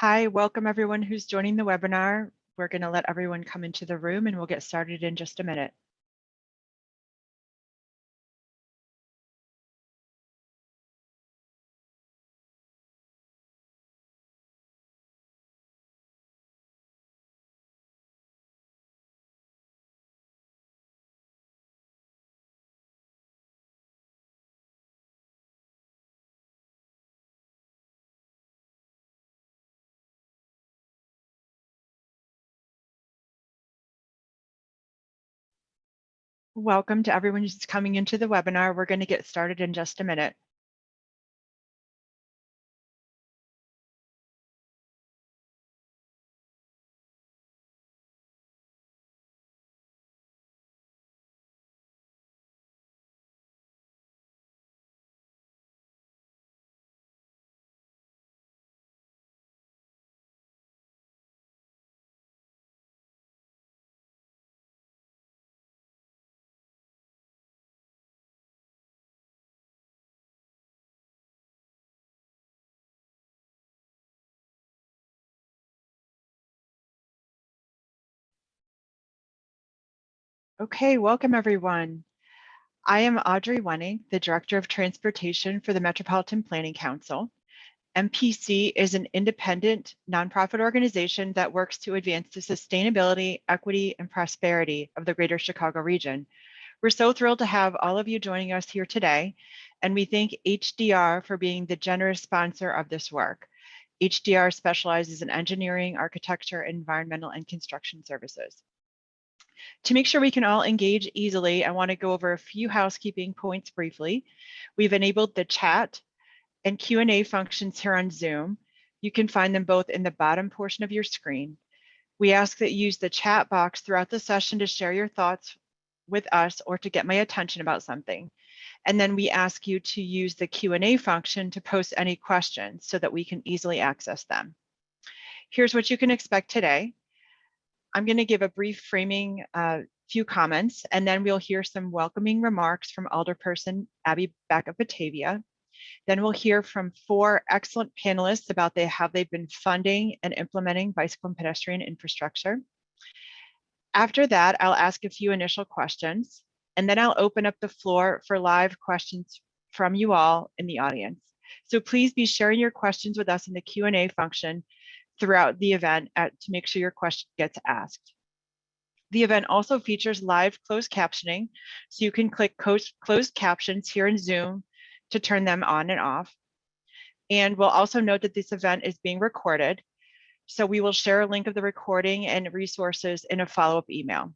Hi, welcome everyone who's joining the webinar. We're going to let everyone come into the room and we'll get started in just a minute. Welcome to everyone who's coming into the webinar. We're going to get started in just a minute. Okay, welcome everyone. I am Audrey Wenning, the Director of Transportation for the Metropolitan Planning Council. MPC is an independent nonprofit organization that works to advance the sustainability, equity, and prosperity of the greater Chicago region. We're so thrilled to have all of you joining us here today, and we thank HDR for being the generous sponsor of this work. HDR specializes in engineering, architecture, environmental, and construction services. To make sure we can all engage easily, I want to go over a few housekeeping points briefly. We've enabled the chat and Q&A functions here on Zoom. You can find them both in the bottom portion of your screen. We ask that you use the chat box throughout the session to share your thoughts with us or to get my attention about something. And then we ask you to use the Q&A function to post any questions so that we can easily access them. Here's what you can expect today. I'm going to give a brief framing, few comments, and then we'll hear some welcoming remarks from Alderperson Abby Beck of Batavia. Then we'll hear from 4 excellent panelists about how they've been funding and implementing bicycle and pedestrian infrastructure. After that, I'll ask a few initial questions, and then I'll open up the floor for live questions from you all in the audience. So please be sharing your questions with us in the Q&A function throughout the event to make sure your question gets asked. The event also features live closed captioning, so you can click closed captions here in Zoom to turn them on and off. And we'll also note that this event is being recorded, so we will share a link of the recording and resources in a follow-up email.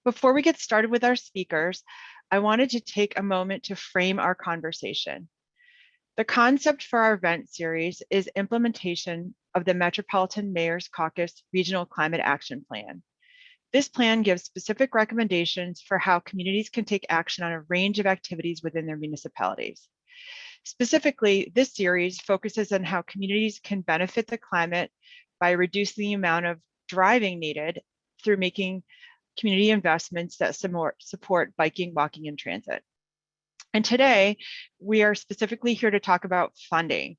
Before we get started with our speakers, I wanted to take a moment to frame our conversation. The concept for our event series is implementation of the Metropolitan Mayor's Caucus Regional Climate Action Plan. This plan gives specific recommendations for how communities can take action on a range of activities within their municipalities. Specifically, this series focuses on how communities can benefit the climate by reducing the amount of driving needed through making community investments that support biking, walking, and transit. And today, we are specifically here to talk about funding.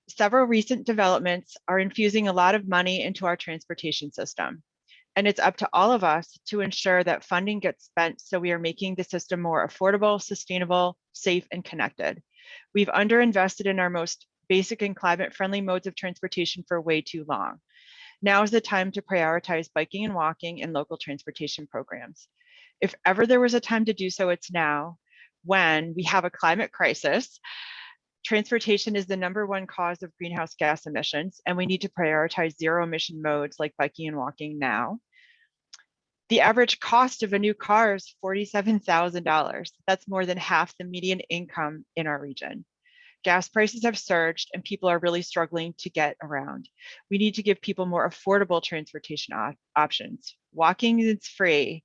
Several recent developments are infusing a lot of money into our transportation system. And it's up to all of us to ensure that funding gets spent so we are making the system more affordable, sustainable, safe, and connected. We've underinvested in our most basic and climate-friendly modes of transportation for way too long. Now is the time to prioritize biking and walking and local transportation programs. If ever there was a time to do so, it's now, when we have a climate crisis. Transportation is the #1 cause of greenhouse gas emissions, and we need to prioritize zero emission modes like biking and walking now. The average cost of a new car is $47,000. That's more than half the median income in our region. Gas prices have surged and people are really struggling to get around. We need to give people more affordable transportation options. Walking is free,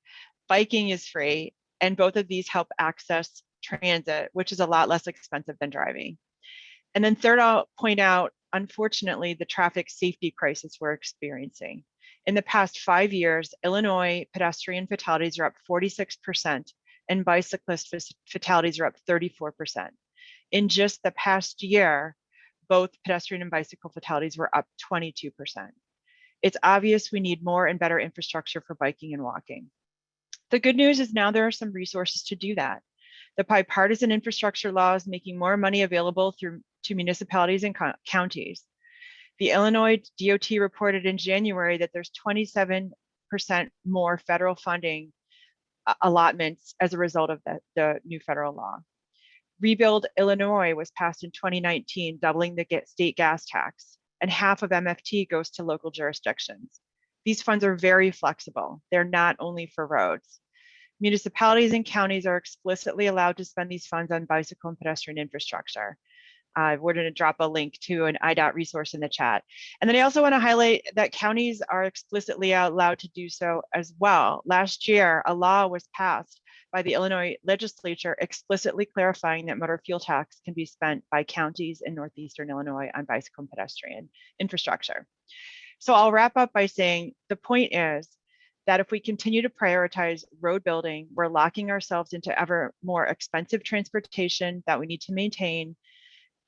biking is free, and both of these help access transit, which is a lot less expensive than driving. And then third, I'll point out, unfortunately, the traffic safety crisis we're experiencing. In the past 5 years, Illinois pedestrian fatalities are up 46%, and bicyclist fatalities are up 34%. In just the past year, both pedestrian and bicycle fatalities were up 22%. It's obvious we need more and better infrastructure for biking and walking. The good news is now there are some resources to do that. The bipartisan infrastructure law is making more money available to municipalities and counties. The Illinois DOT reported in January that there's 27% more federal funding allotments as a result of the new federal law. Rebuild Illinois was passed in 2019, doubling the state gas tax, and half of MFT goes to local jurisdictions. These funds are very flexible. They're not only for roads. Municipalities and counties are explicitly allowed to spend these funds on bicycle and pedestrian infrastructure. We're going to drop a link to an IDOT resource in the chat. And then I also want to highlight that counties are explicitly allowed to do so as well. Last year, a law was passed by the Illinois legislature explicitly clarifying that motor fuel tax can be spent by counties in northeastern Illinois on bicycle and pedestrian infrastructure. So I'll wrap up by saying the point is that if we continue to prioritize road building, we're locking ourselves into ever more expensive transportation that we need to maintain,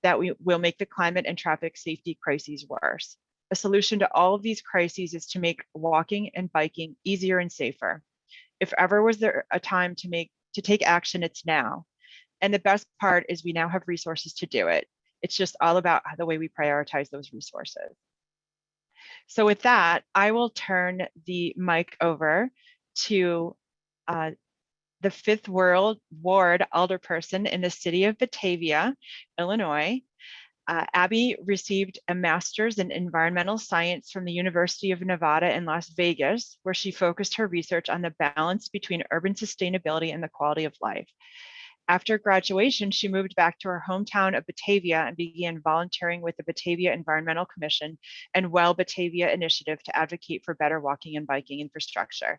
that we will make the climate and traffic safety crises worse. A solution to all of these crises is to make walking and biking easier and safer. If ever was there a time to take action, it's now. And the best part is we now have resources to do it. It's just all about the way we prioritize those resources. So with that, I will turn the mic over to the 5th Ward alderperson in the city of Batavia, Illinois. Abby received a master's in environmental science from the University of Nevada in Las Vegas, where she focused her research on the balance between urban sustainability and the quality of life. After graduation, she moved back to her hometown of Batavia and began volunteering with the Batavia Environmental Commission and Well Batavia Initiative to advocate for better walking and biking infrastructure.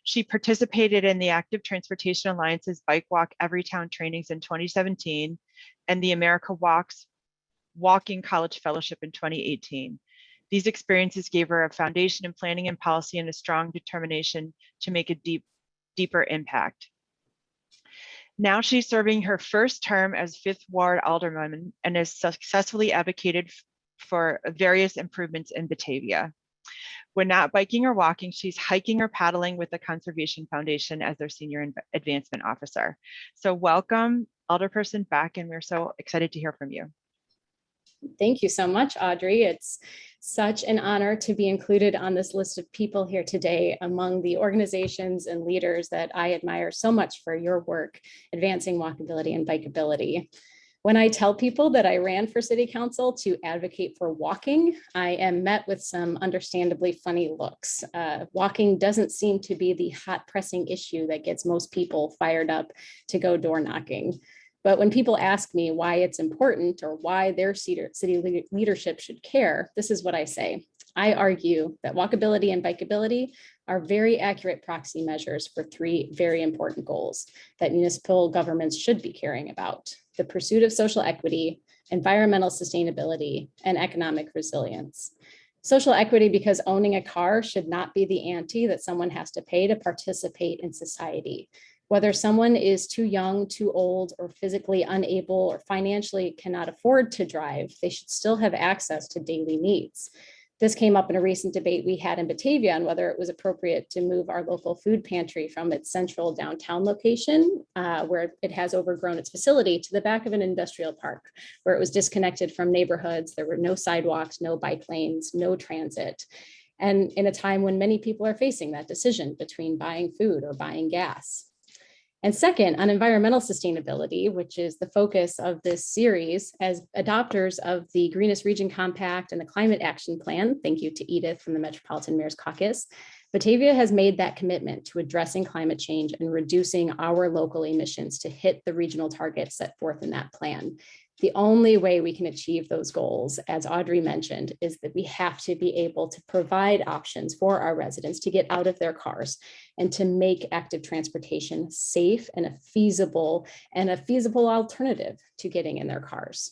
She participated in the Active Transportation Alliance's Bike Walk Every Town trainings in 2017 and the America Walks Walking College Fellowship in 2018. These experiences gave her a foundation in planning and policy and a strong determination to make a deeper impact. Now she's serving her first term as 5th Ward Alderman and has successfully advocated for various improvements in Batavia. When not biking or walking, she's hiking or paddling with the Conservation Foundation as their Senior Advancement Officer. So welcome, Alderperson Beck, and we're so excited to hear from you. Thank you so much, Audrey. It's such an honor to be included on this list of people here today among the organizations and leaders that I admire so much for your work advancing walkability and bikeability. When I tell people that I ran for city council to advocate for walking, I am met with some understandably funny looks. Walking doesn't seem to be the hot pressing issue that gets most people fired up to go door knocking. But when people ask me why it's important or why their city leadership should care, this is what I say. I argue that walkability and bikeability are very accurate proxy measures for 3 very important goals that municipal governments should be caring about: the pursuit of social equity, environmental sustainability, and economic resilience. Social equity because owning a car should not be the ante that someone has to pay to participate in society. Whether someone is too young, too old, or physically unable or financially cannot afford to drive, they should still have access to daily needs. This came up in a recent debate we had in Batavia on whether it was appropriate to move our local food pantry from its central downtown location, where it has overgrown its facility, to the back of an industrial park, where it was disconnected from neighborhoods. There were no sidewalks, no bike lanes, no transit. And in a time when many people are facing that decision between buying food or buying gas. And second, on environmental sustainability, which is the focus of this series, as adopters of the Greenest Region Compact and the Climate Action Plan, thank you to Edith from the Metropolitan Mayor's Caucus, Batavia has made that commitment to addressing climate change and reducing our local emissions to hit the regional targets set forth in that plan. The only way we can achieve those goals, as Audrey mentioned, is that we have to be able to provide options for our residents to get out of their cars and to make active transportation safe and a feasible alternative to getting in their cars.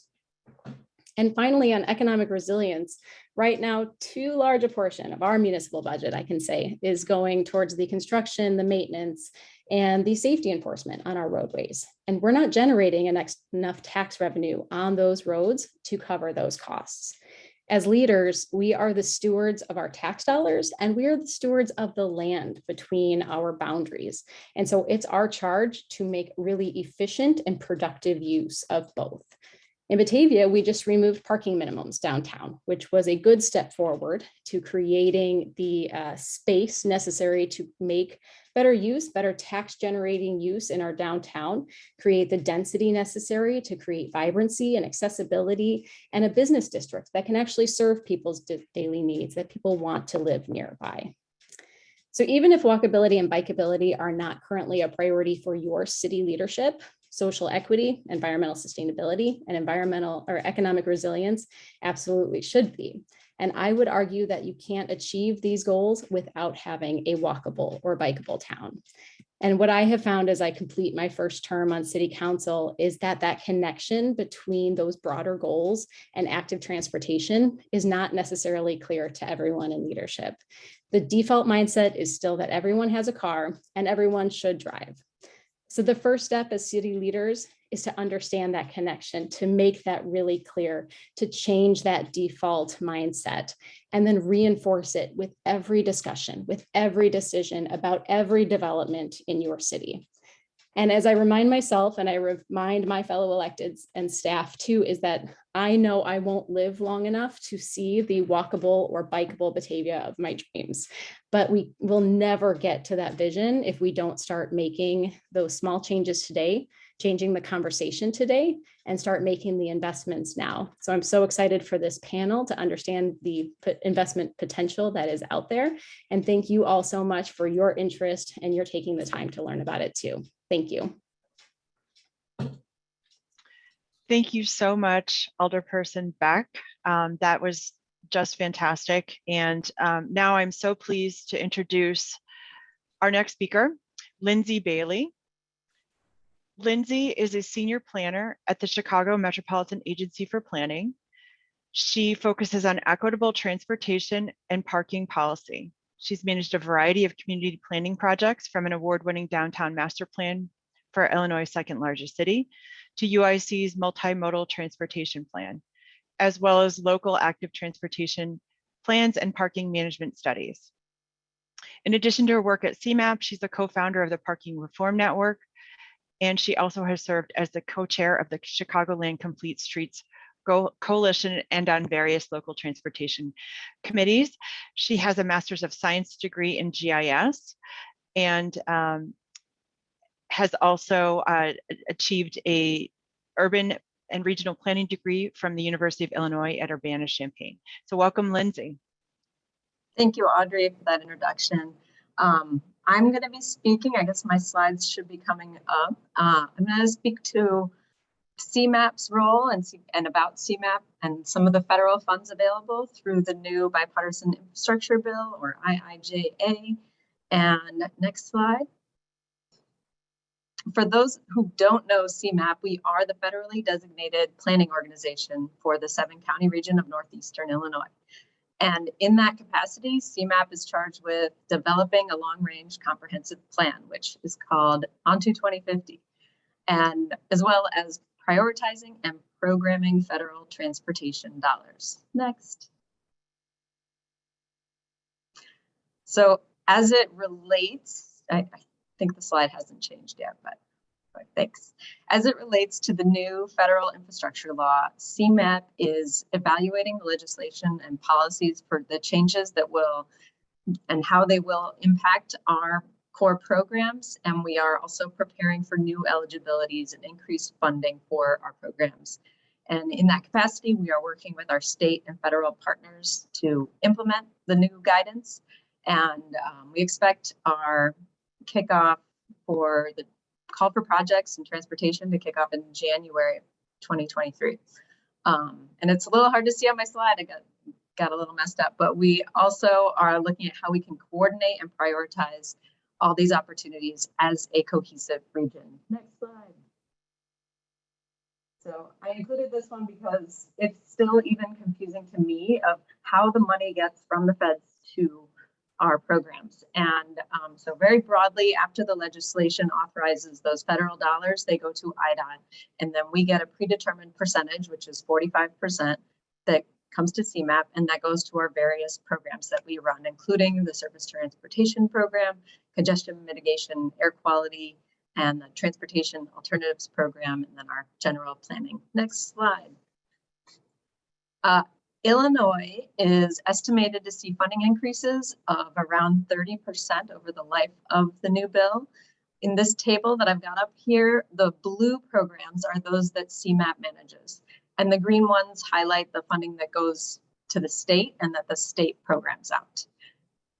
And finally, on economic resilience, Right now, too large a portion of our municipal budget, I can say, is going towards the construction, the maintenance, and the safety enforcement on our roadways. And we're not generating enough tax revenue on those roads to cover those costs. As leaders, we are the stewards of our tax dollars, and we are the stewards of the land between our boundaries. And so it's our charge to make really efficient and productive use of both. In Batavia, we just removed parking minimums downtown, which was a good step forward to creating the space necessary to make better use, better tax generating use in our downtown, create the density necessary to create vibrancy and accessibility and a business district that can actually serve people's daily needs, that people want to live nearby. So even if walkability and bikeability are not currently a priority for your city leadership, social equity, environmental sustainability, and environmental or economic resilience absolutely should be. And I would argue that you can't achieve these goals without having a walkable or bikeable town. And what I have found as I complete my first term on city council is that that connection between those broader goals and active transportation is not necessarily clear to everyone in leadership. The default mindset is still that everyone has a car and everyone should drive. So the first step as city leaders is to understand that connection, to make that really clear, to change that default mindset, and then reinforce it with every discussion, with every decision about every development in your city. And as I remind myself, and I remind my fellow electeds and staff too, is that I know I won't live long enough to see the walkable or bikeable Batavia of my dreams. But we will never get to that vision if we don't start making those small changes today, changing the conversation today, and start making the investments now. So I'm so excited for this panel to understand the investment potential that is out there. And thank you all so much for your interest and you're taking the time to learn about it too. Thank you. Thank you so much, Alderperson Beck. That was just fantastic. And now I'm so pleased to introduce our next speaker, Lindsay Bailey. Lindsay is a senior planner at the Chicago Metropolitan Agency for Planning. She focuses on equitable transportation and parking policy. She's managed a variety of community planning projects, from an award-winning downtown master plan for Illinois' second largest city to UIC's multimodal transportation plan, as well as local active transportation plans and parking management studies. In addition to her work at CMAP, she's the co-founder of the Parking Reform Network, and she also has served as the co-chair of the Chicagoland Complete Streets Coalition and on various local transportation committees. She has a Master's of Science degree in GIS and has also achieved a urban and regional planning degree from the University of Illinois at Urbana-Champaign. So welcome, Lindsay. Thank you, Audrey, for that introduction. I'm going to be speaking, I guess my slides should be coming up. I'm going to speak to CMAP's role and about CMAP and some of the federal funds available through the new Bipartisan Infrastructure Bill, or IIJA. And next slide. For those who don't know CMAP, we are the federally designated planning organization for the 7-county region of northeastern Illinois. And in that capacity, CMAP is charged with developing a long-range comprehensive plan, which is called Onto 2050, and as well as prioritizing and programming federal transportation dollars. Next. So as it relates, I think the slide hasn't changed yet, but thanks. As it relates to the new federal infrastructure law, CMAP is evaluating the legislation and policies for the changes that will and how they will impact our core programs. And we are also preparing for new eligibilities and increased funding for our programs. And in that capacity, we are working with our state and federal partners to implement the new guidance. And we expect our kickoff for the call for projects and transportation to kick off in January of 2023. And it's a little hard to see on my slide. I got a little messed up, but we also are looking at how we can coordinate and prioritize all these opportunities as a cohesive region. Next slide. So I included this one because it's still even confusing to me of how the money gets from the feds to our programs. And so very broadly, after the legislation authorizes those federal dollars, they go to IDOT. And then we get a predetermined percentage, which is 45%, that comes to CMAP, and that goes to our various programs that we run, including the Surface Transportation Program, Congestion Mitigation, Air Quality, and the Transportation Alternatives Program, and then our general planning. Next slide. Illinois is estimated to see funding increases of around 30% over the life of the new bill. In this table that I've got up here, the blue programs are those that CMAP manages, and the green ones highlight the funding that goes to the state and that the state programs out.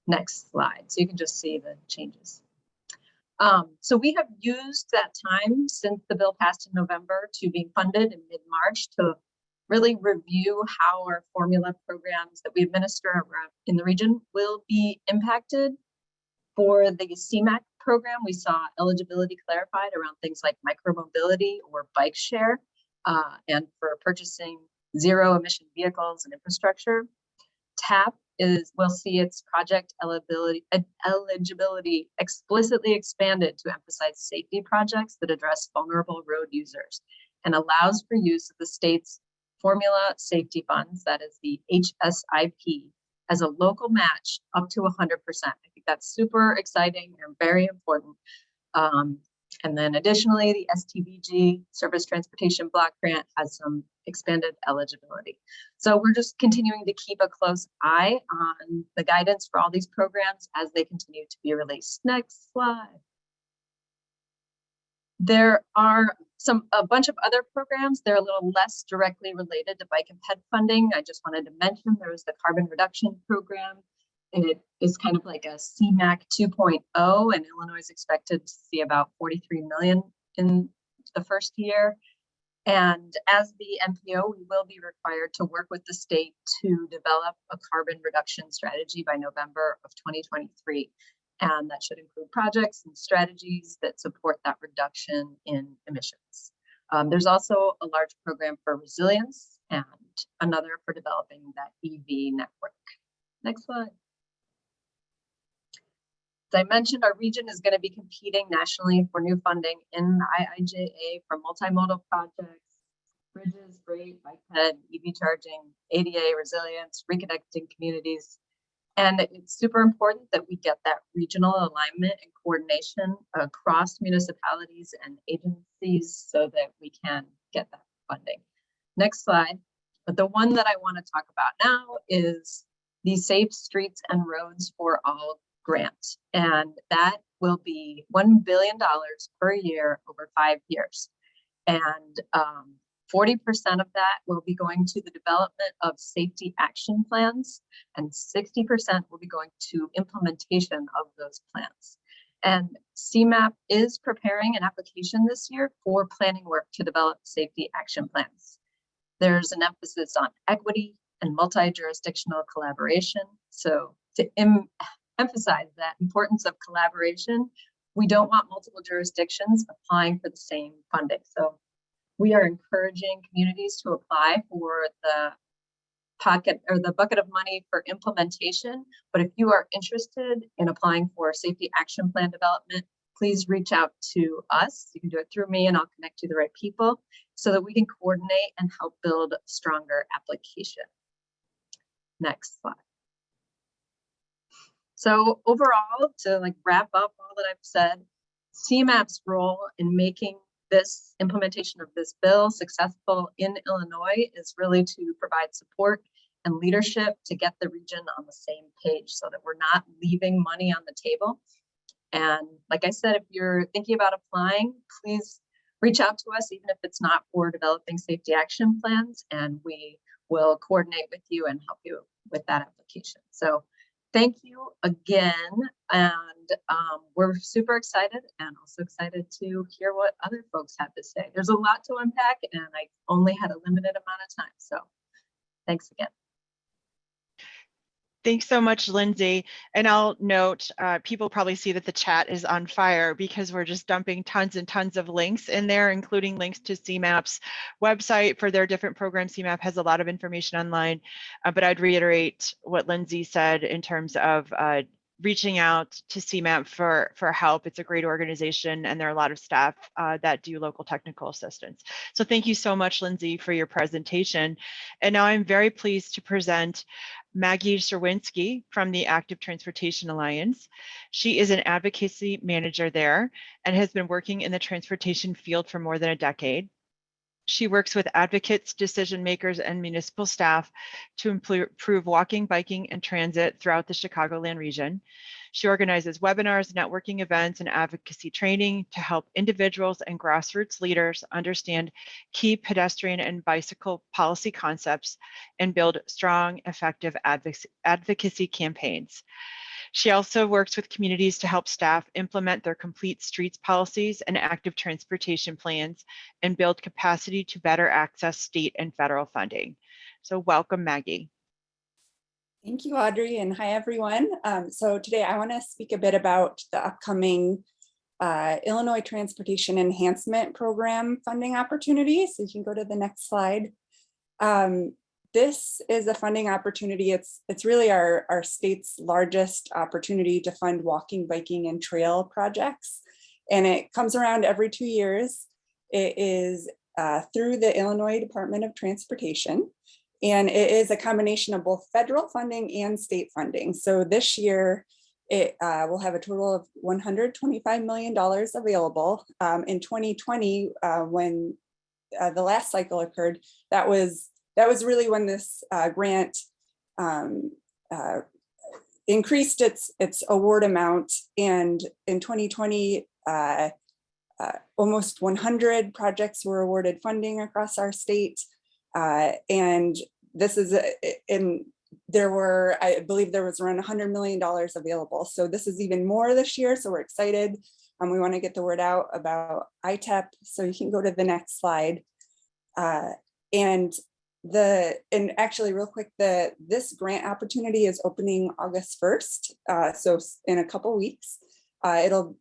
Next slide, so you can just see the changes. So we have used that time since the bill passed in November to be funded in mid-March to really review how our formula programs that we administer around in the region will be impacted. For the CMAC program, we saw eligibility clarified around things like micromobility or bike share, and for purchasing zero emission vehicles and infrastructure. TAP will see its project eligibility explicitly expanded to emphasize safety projects that address vulnerable road users and allows for use of the state's formula safety funds, that is the HSIP, as a local match up to 100%. I think that's super exciting and very important. And then additionally, the STVG, Surface Transportation Block Grant, has some expanded eligibility. So we're just continuing to keep a close eye on the guidance for all these programs as they continue to be released. Next slide. There are a bunch of other programs. They're a little less directly related to bike and ped funding. I just wanted to mention there was the carbon reduction program. It is kind of like a CMAC 2.0, and Illinois is expected to see about 43 million in the first year. And as the MPO, we will be required to work with the state to develop a carbon reduction strategy by November of 2023. And that should include projects and strategies that support that reduction in emissions. There's also a large program for resilience and another for developing that EV network. Next slide. As I mentioned, our region is going to be competing nationally for new funding in IIJA for multimodal projects, bridges, freight, bike ped, EV charging, ADA, resilience, reconnecting communities. And it's super important that we get that regional alignment and coordination across municipalities and agencies so that we can get that funding. Next slide. But the one that I want to talk about now is the Safe Streets and Roads for All grant. And that will be $1 billion per year over 5 years. And 40% of that will be going to the development of safety action plans, and 60% will be going to implementation of those plans. And CMAP is preparing an application this year for planning work to develop safety action plans. There's an emphasis on equity and multi-jurisdictional collaboration. So to emphasize that importance of collaboration, we don't want multiple jurisdictions applying for the same funding. So we are encouraging communities to apply for the pocket or the bucket of money for implementation. But if you are interested in applying for safety action plan development, please reach out to us. You can do it through me and I'll connect you to the right people so that we can coordinate and help build a stronger application. Next slide. So overall, to wrap up all that I've said, CMAP's role in making this implementation of this bill successful in Illinois is really to provide support and leadership to get the region on the same page so that we're not leaving money on the table. And like I said, if you're thinking about applying, please reach out to us, even if it's not for developing safety action plans, and we will coordinate with you and help you with that application. So thank you again, and we're super excited and also excited to hear what other folks have to say. There's a lot to unpack, and I only had a limited amount of time, so thanks again. Thanks so much, Lindsay. And I'll note, people probably see that the chat is on fire because we're just dumping tons and tons of links in there, including links to CMAP's website for their different programs. CMAP has a lot of information online, but I'd reiterate what Lindsay said in terms of reaching out to CMAP for help. It's a great organization, and there are a lot of staff that do local technical assistance. So thank you so much, Lindsay, for your presentation. And now I'm very pleased to present Maggie Cerwinski from the Active Transportation Alliance. She is an advocacy manager there and has been working in the transportation field for more than a decade. She works with advocates, decision makers, and municipal staff to improve walking, biking, and transit throughout the Chicagoland region. She organizes webinars, networking events, and advocacy training to help individuals and grassroots leaders understand key pedestrian and bicycle policy concepts and build strong, effective advocacy campaigns. She also works with communities to help staff implement their complete streets policies and active transportation plans and build capacity to better access state and federal funding. So welcome, Maggie. Thank you, Audrey, and hi, everyone. So today I want to speak a bit about the upcoming Illinois Transportation Enhancement Program funding opportunity. So you can go to the next slide. This is a funding opportunity. It's really our state's largest opportunity to fund walking, biking, and trail projects. And it comes around every 2 years. It is through the Illinois Department of Transportation. And it is a combination of both federal funding and state funding. So this year, it will have a total of $125 million available. In 2020, when the last cycle occurred, that was really when this grant increased its award amount. And in 2020, almost 100 projects were awarded funding across our state. And this is, I believe there was around $100 million available. So this is even more this year. So we're excited. We want to get the word out about Itep. So you can go to the next slide. And actually real quick, this grant opportunity is opening August 1st. So in a couple weeks, it'll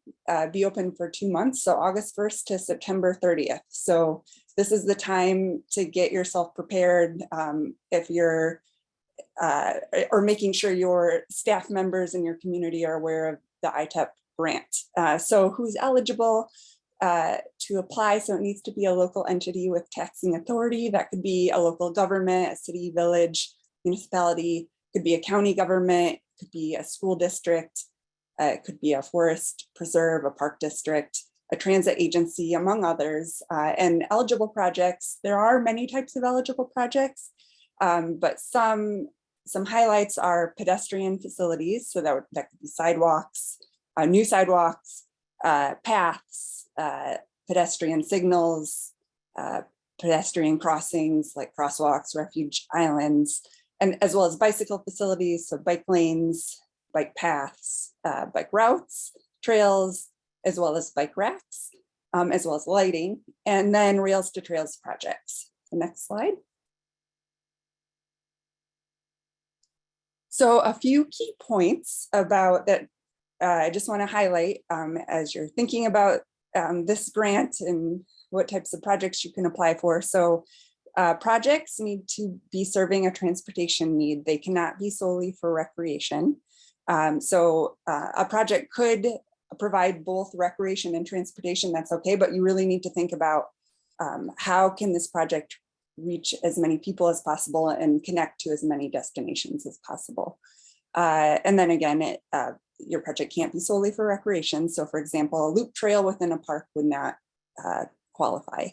be open for 2 months. So August 1st to September 30th. So this is the time to get yourself prepared if you're, or making sure your staff members in your community are aware of the Itep grant. So who's eligible to apply? So it needs to be a local entity with taxing authority. That could be a local government, a city, village, municipality, could be a county government, could be a school district, it could be a forest preserve, a park district, a transit agency, among others. And eligible projects, there are many types of eligible projects, but some highlights are pedestrian facilities. So that could be sidewalks, new sidewalks, paths, pedestrian signals, pedestrian crossings like crosswalks, refuge islands, and as well as bicycle facilities, so bike lanes, bike paths, bike routes, trails, as well as bike racks, as well as lighting, and then rails to trails projects. The next slide. So a few key points about that I just want to highlight as you're thinking about this grant and what types of projects you can apply for. So projects need to be serving a transportation need. They cannot be solely for recreation. So a project could provide both recreation and transportation, that's okay, but you really need to think about how can this project reach as many people as possible and connect to as many destinations as possible. And then again, your project can't be solely for recreation. So for example, a loop trail within a park would not qualify.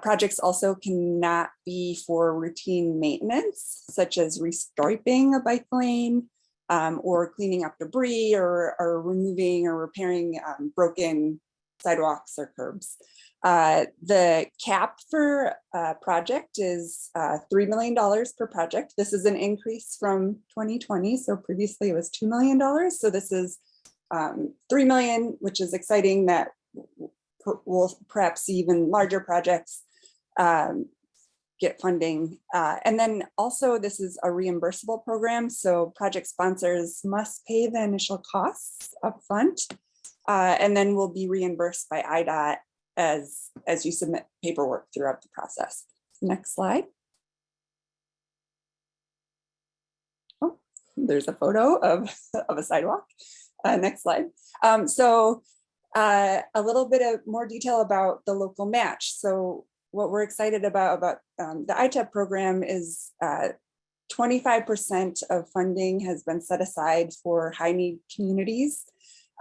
Projects also cannot be for routine maintenance, such as restriping a bike lane, or cleaning up debris, or removing or repairing broken sidewalks or curbs. The cap for a project is $3 million per project. This is an increase from 2020. So previously it was $2 million. So this is $3 million, which is exciting that we'll perhaps see even larger projects. get funding. And then also this is a reimbursable program. So project sponsors must pay the initial costs upfront, and then will be reimbursed by IDOT as you submit paperwork throughout the process. Next slide. Oh, there's a photo of a sidewalk. Next slide. So a little bit of more detail about the local match. So what we're excited about the Itep program is 25% of funding has been set aside for high need communities.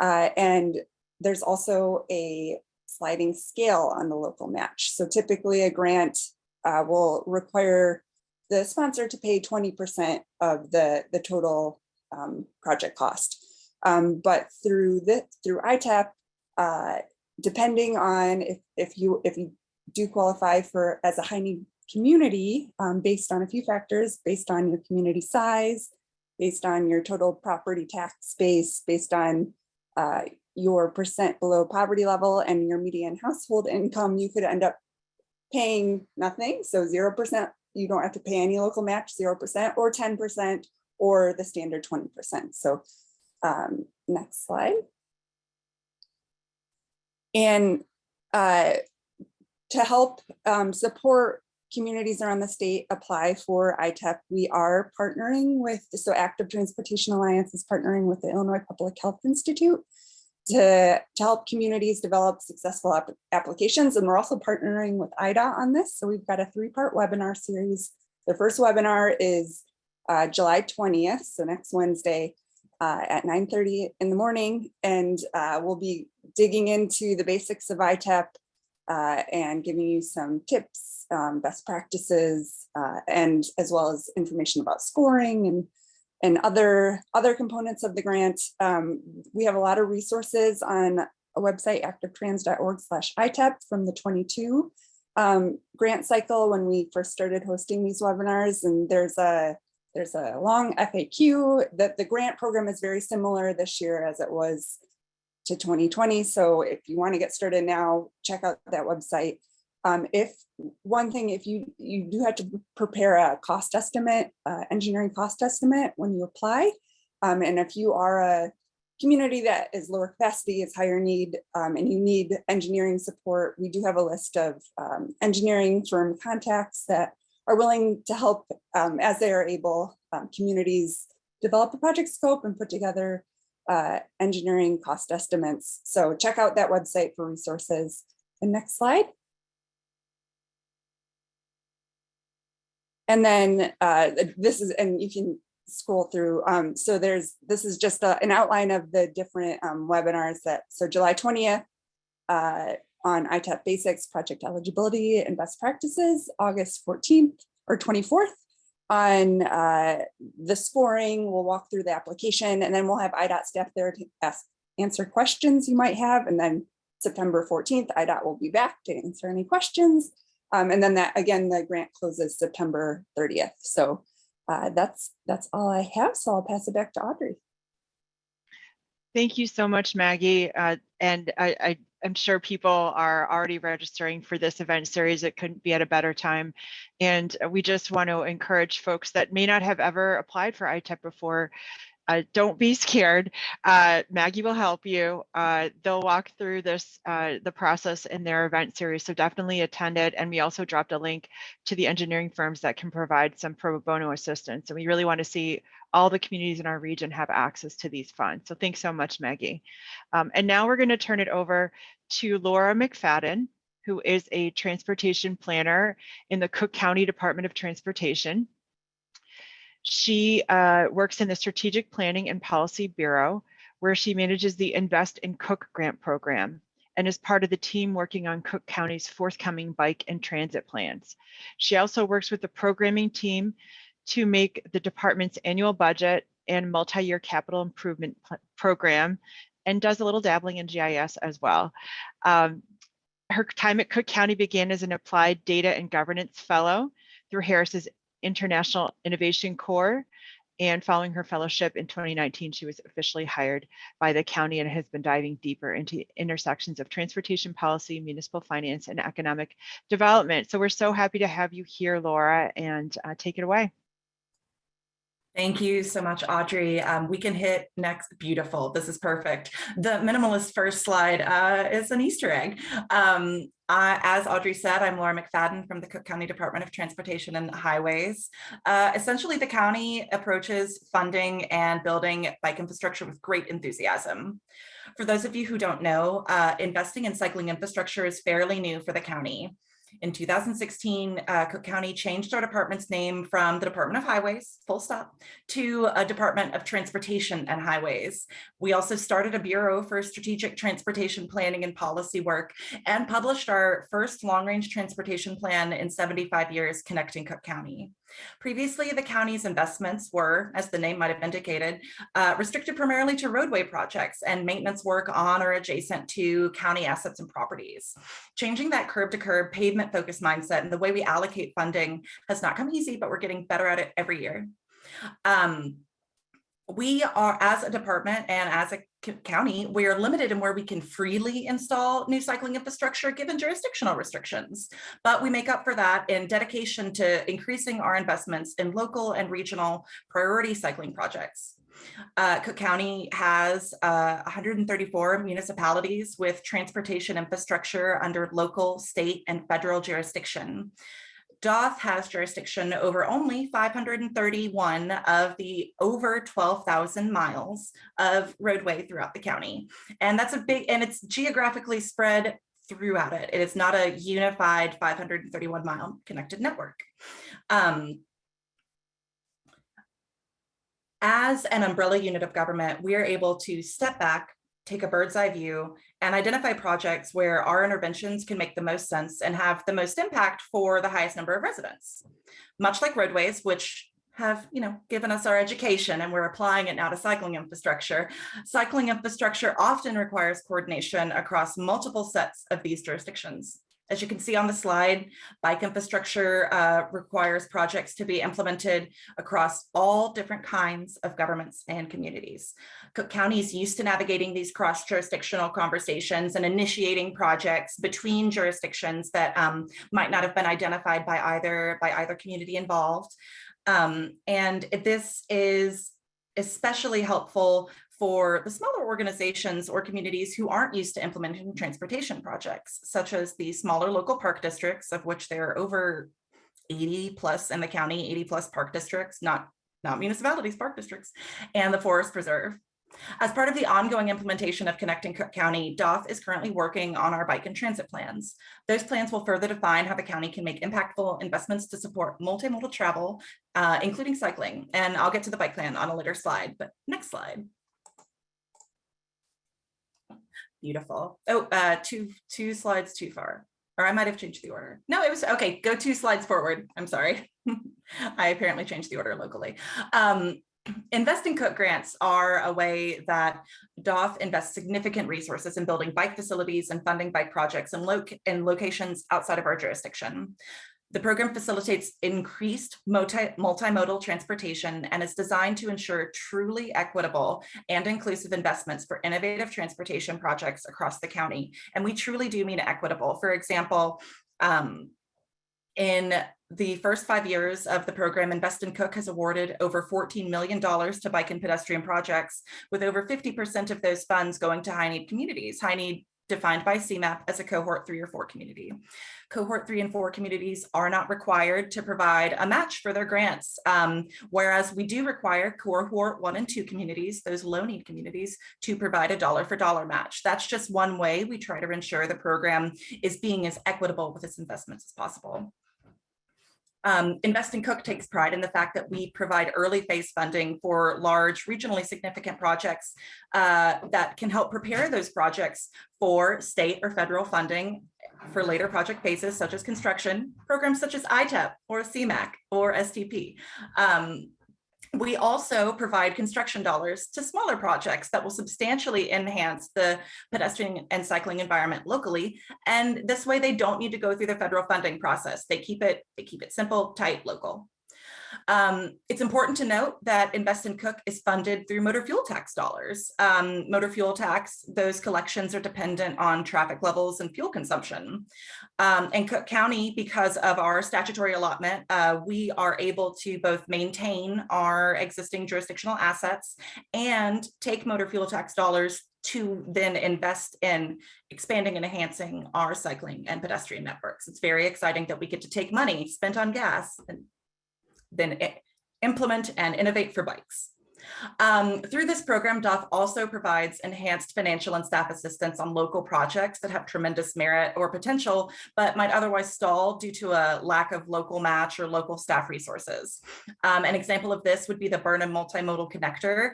And there's also a sliding scale on the local match. So typically a grant will require the sponsor to pay 20% of the total project cost. But through Itep, depending on if you do qualify for as a high need community, based on a few factors, based on your community size, based on your total property tax base, based on your percent below poverty level and your median household income, you could end up paying nothing. So 0%, you don't have to pay any local match, 0% or 10% or the standard 20%. So next slide. And to help support communities around the state apply for Itep, we are partnering with, so Active Transportation Alliance is partnering with the Illinois Public Health Institute to help communities develop successful applications. And we're also partnering with IDOT on this. So we've got a 3-part webinar series. The first webinar is July 20th, so next Wednesday at 9:30 in the morning. And we'll be digging into the basics of Itep and giving you some tips, best practices, and as well as information about scoring and other components of the grant. We have a lot of resources on a website, activetrans.org/Itep from the 22 grant cycle when we first started hosting these webinars. And there's a long FAQ. That the grant program is very similar this year as it was to 2020. So if you want to get started now, check out that website. If you do have to prepare a cost estimate, engineering cost estimate when you apply. And if you are a community that is lower capacity, is higher need, and you need engineering support, we do have a list of engineering firm contacts that are willing to help as they are able. Communities develop a project scope and put together engineering cost estimates. So check out that website for resources. And next slide. And then this is, and you can scroll through. So this is just an outline of the different webinars so July 20th on Itep basics, project eligibility and best practices, August 14th or 24th on the scoring. We'll walk through the application and then we'll have IDOT staff there to answer questions you might have. And then September 14th, IDOT will be back to answer any questions. And then that again, the grant closes September 30th. So that's all I have. So I'll pass it back to Audrey. Thank you so much, Maggie. And I'm sure people are already registering for this event series. It couldn't be at a better time. And we just want to encourage folks that may not have ever applied for Itep before. Don't be scared. Maggie will help you. They'll walk through the process in their event series, so definitely attend it. And we also dropped a link to the engineering firms that can provide some pro bono assistance. And we really want to see all the communities in our region have access to these funds. So thanks so much, Maggie. And now we're going to turn it over to Laura Mcfadden, who is a transportation planner in the Cook County Department of Transportation. She works in the Strategic Planning and Policy Bureau, where she manages the Invest in Cook grant program and is part of the team working on Cook County's forthcoming bike and transit plans. She also works with the programming team to make the department's annual budget and multi-year capital improvement program, and does a little dabbling in GIS as well. Her time at Cook County began as an applied data and governance fellow through Harris's International Innovation Corps, And following her fellowship in 2019, she was officially hired by the county and has been diving deeper into intersections of transportation policy, municipal finance, and economic development. So we're so happy to have you here, Laura, and take it away. Thank you so much, Audrey. We can hit next. Beautiful. This is perfect. The minimalist first slide is an Easter egg. As Audrey said, I'm Laura Mcfadden from the Cook County Department of Transportation and Highways. Essentially, the county approaches funding and building bike infrastructure with great enthusiasm. For those of you who don't know, investing in cycling infrastructure is fairly new for the county. In 2016, Cook County changed our department's name from the Department of Highways, full stop, to a Department of Transportation and Highways. We also started a Bureau for Strategic Transportation Planning and Policy Work and published our first long-range transportation plan in 75 years, Connecting Cook County. Previously, the county's investments were, as the name might have indicated, restricted primarily to roadway projects and maintenance work on or adjacent to county assets and properties. Changing that curb-to-curb pavement-focused mindset and the way we allocate funding has not come easy, but we're getting better at it every year. We are, as a department and as a county, we are limited in where we can freely install new cycling infrastructure given jurisdictional restrictions. But we make up for that in dedication to increasing our investments in local and regional priority cycling projects. Cook County has 134 municipalities with transportation infrastructure under local, state, and federal jurisdiction. DOTH has jurisdiction over only 531 of the over 12,000 miles of roadway throughout the county. And that's a big, and it's geographically spread throughout it. It is not a unified 531 mile connected network. As an umbrella unit of government, we are able to step back, take a bird's eye view, and identify projects where our interventions can make the most sense and have the most impact for the highest number of residents. Much like roadways, which have, given us our education and we're applying it now to cycling infrastructure. Cycling infrastructure often requires coordination across multiple sets of these jurisdictions. As you can see on the slide, bike infrastructure requires projects to be implemented across all different kinds of governments and communities. Cook County is used to navigating these cross-jurisdictional conversations and initiating projects between jurisdictions that might not have been identified by either community involved. And this is especially helpful for the smaller organizations or communities who aren't used to implementing transportation projects, such as the smaller local park districts, of which there are over 80 plus in the county, 80 plus park districts, not municipalities, park districts, and the Forest Preserve. As part of the ongoing implementation of Connecting Cook County, DOTH is currently working on our bike and transit plans. Those plans will further define how the county can make impactful investments to support multimodal travel, including cycling. And I'll get to the bike plan on a later slide, but next slide. Beautiful. Oh, two slides too far. Or I might have changed the order. No, it was okay. Go 2 slides forward. I'm sorry. I apparently changed the order locally. Invest in Cook grants are a way that DOTH invests significant resources in building bike facilities and funding bike projects in locations outside of our jurisdiction. The program facilitates increased multimodal transportation and is designed to ensure truly equitable and inclusive investments for innovative transportation projects across the county. And we truly do mean equitable. For example, in the first 5 years of the program, Invest in Cook has awarded over $14 million to bike and pedestrian projects, with over 50% of those funds going to high-need communities. High-need defined by CMAP as a cohort 3 or 4 community. Cohort 3 and 4 communities are not required to provide a match for their grants, whereas we do require cohort 1 and 2 communities, those low-need communities, to provide a dollar-for-dollar match. That's just one way we try to ensure the program is being as equitable with its investments as possible. Invest in Cook takes pride in the fact that we provide early phase funding for large, regionally significant projects that can help prepare those projects for state or federal funding for later project phases, such as construction, programs such as Itep or CMAC or STP. We also provide construction dollars to smaller projects that will substantially enhance the pedestrian and cycling environment locally. And this way they don't need to go through the federal funding process. They keep it simple, tight, local. It's important to note that Invest in Cook is funded through motor fuel tax dollars. Motor fuel tax, those collections are dependent on traffic levels and fuel consumption. In Cook County, because of our statutory allotment, we are able to both maintain our existing jurisdictional assets and take motor fuel tax dollars to then invest in expanding and enhancing our cycling and pedestrian networks. It's very exciting that we get to take money spent on gas and then implement and innovate for bikes. Through this program, DOF also provides enhanced financial and staff assistance on local projects that have tremendous merit or potential, but might otherwise stall due to a lack of local match or local staff resources. An example of this would be the Burnham Multimodal Connector.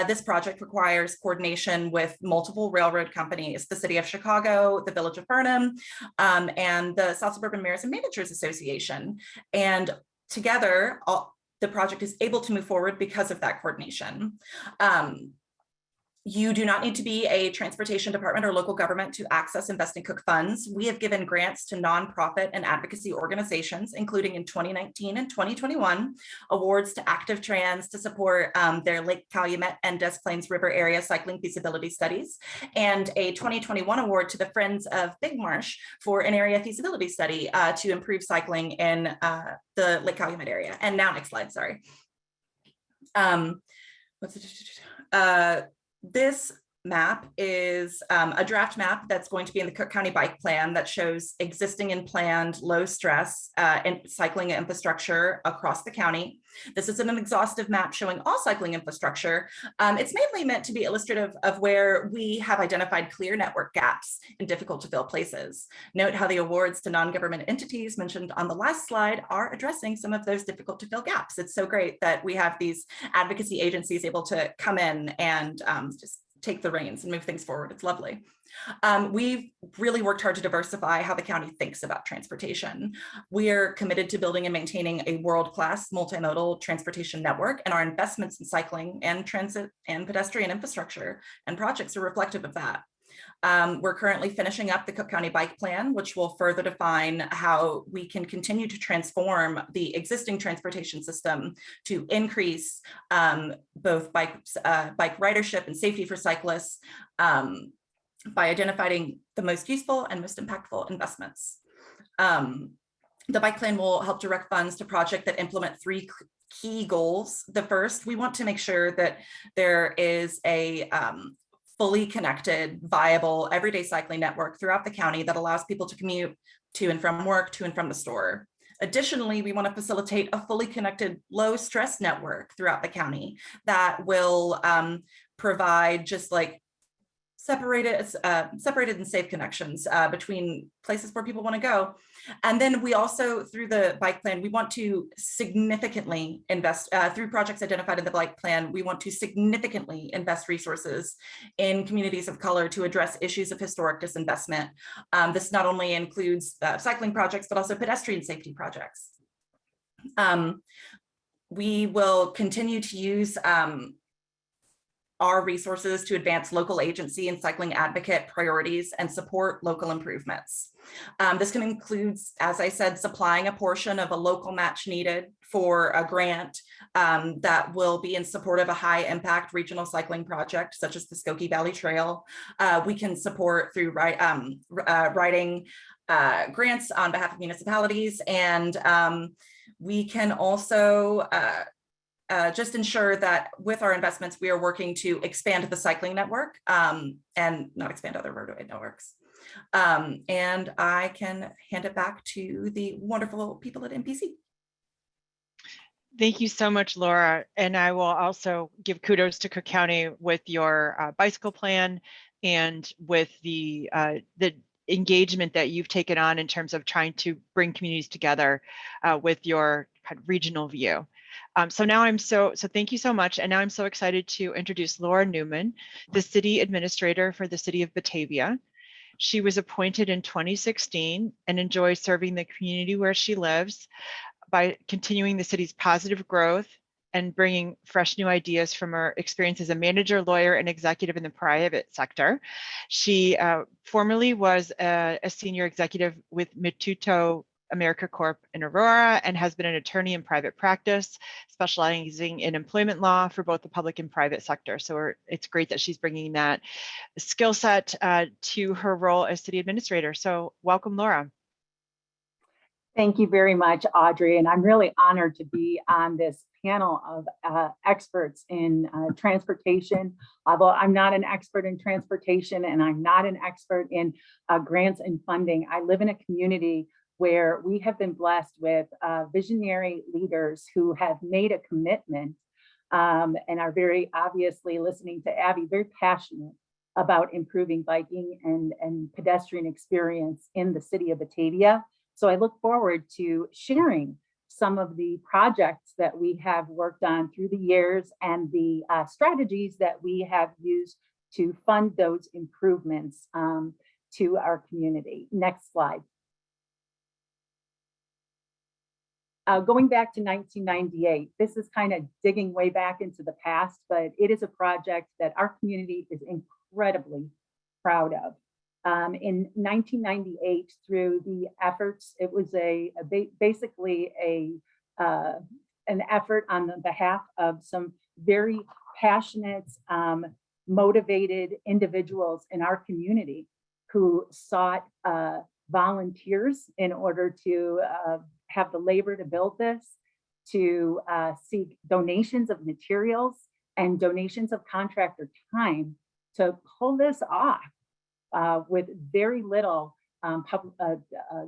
This project requires coordination with multiple railroad companies, the City of Chicago, the Village of Burnham, and the South Suburban Mayors and Managers Association. And together, the project is able to move forward because of that coordination. You do not need to be a transportation department or local government to access Invest in Cook funds. We have given grants to nonprofit and advocacy organizations, including in 2019 and 2021, awards to Active Trans to support their Lake Calumet and Des Plaines River area cycling feasibility studies, and a 2021 award to the Friends of Big Marsh for an area feasibility study to improve cycling in the Lake Calumet area. And now next slide, sorry. This map is a draft map that's going to be in the Cook County Bike Plan that shows existing and planned low stress and cycling infrastructure across the county. This isn't an exhaustive map showing all cycling infrastructure. It's mainly meant to be illustrative of where we have identified clear network gaps in difficult to fill places. Note how the awards to non-government entities mentioned on the last slide are addressing some of those difficult to fill gaps. It's so great that we have these advocacy agencies able to come in and just take the reins and move things forward. It's lovely. We've really worked hard to diversify how the county thinks about transportation. We're committed to building and maintaining a world-class multimodal transportation network, and our investments in cycling and transit and pedestrian infrastructure and projects are reflective of that. We're currently finishing up the Cook County Bike Plan, which will further define how we can continue to transform the existing transportation system to increase both bike ridership and safety for cyclists by identifying the most useful and most impactful investments. The Bike Plan will help direct funds to projects that implement three key goals. The first, we want to make sure that there is a fully connected, viable, everyday cycling network throughout the county that allows people to commute to and from work, to and from the store. Additionally, we want to facilitate a fully connected, low stress network throughout the county that will provide just like separated and safe connections between places where people want to go. And then we also, through the Bike Plan, we want to significantly invest, through projects identified in the Bike Plan, we want to significantly invest resources in communities of color to address issues of historic disinvestment. This not only includes cycling projects, but also pedestrian safety projects. We will continue to use our resources to advance local agency and cycling advocate priorities and support local improvements. This can include, as I said, supplying a portion of a local match needed for a grant that will be in support of a high impact regional cycling project, such as the Skokie Valley Trail. We can support through writing grants on behalf of municipalities, and we can also just ensure that with our investments, we are working to expand the cycling network and not expand other roadway networks. And I can hand it back to the wonderful people at MPC. Thank you so much, Laura. And I will also give kudos to Cook County with your bicycle plan and with the engagement that you've taken on in terms of trying to bring communities together with your kind of regional view. So now so thank you so much. And now I'm so excited to introduce Laura Newman, the city administrator for the city of Batavia. She was appointed in 2016 and enjoys serving the community where she lives by continuing the city's positive growth and bringing fresh new ideas from her experience as a manager, lawyer, and executive in the private sector. She formerly was a senior executive with Mituto America Corp in Aurora and has been an attorney in private practice, specializing in employment law for both the public and private sector. So it's great that she's bringing that skill set to her role as city administrator. So welcome, Laura. Thank you very much, Audrey. And I'm really honored to be on this panel of experts in transportation. Although I'm not an expert in transportation and I'm not an expert in grants and funding, I live in a community where we have been blessed with visionary leaders who have made a commitment and are very obviously, listening to Abby, very passionate about improving biking and pedestrian experience in the city of Batavia. So I look forward to sharing some of the projects that we have worked on through the years and the strategies that we have used to fund those improvements to our community. Next slide. Going back to 1998, this is kind of digging way back into the past, but it is a project that our community is incredibly proud of. In 1998, through the efforts, it was basically an effort on the behalf of some very passionate, motivated individuals in our community who sought volunteers in order to have the labor to build this, to seek donations of materials and donations of contractor time to pull this off. With very little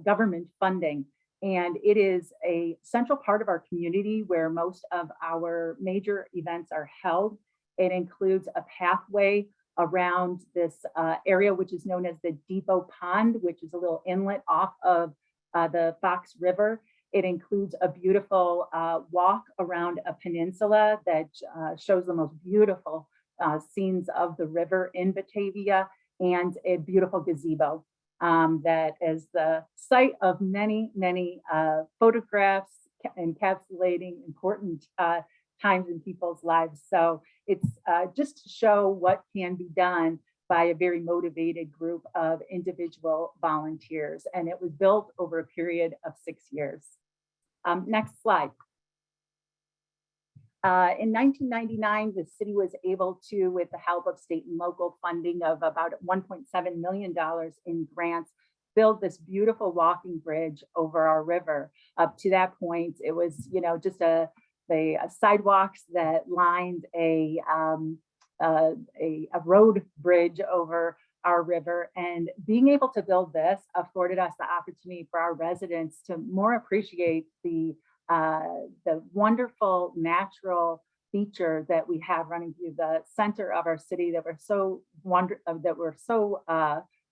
government funding. And it is a central part of our community where most of our major events are held. It includes a pathway around this area, which is known as the Depot Pond, which is a little inlet off of the Fox River. It includes a beautiful walk around a peninsula that shows the most beautiful scenes of the river in Batavia, and a beautiful gazebo that is the site of many, many photographs encapsulating important times in people's lives. So it's just to show what can be done by a very motivated group of individual volunteers. And it was built over a period of 6 years. Next slide. In 1999, the city was able to, with the help of state and local funding of about $1.7 million in grants, build this beautiful walking bridge over our river. Up to that point, it was, just the sidewalks that lined a road bridge over our river. And being able to build this afforded us the opportunity for our residents to more appreciate the wonderful natural feature that we have running through the center of our city that we're so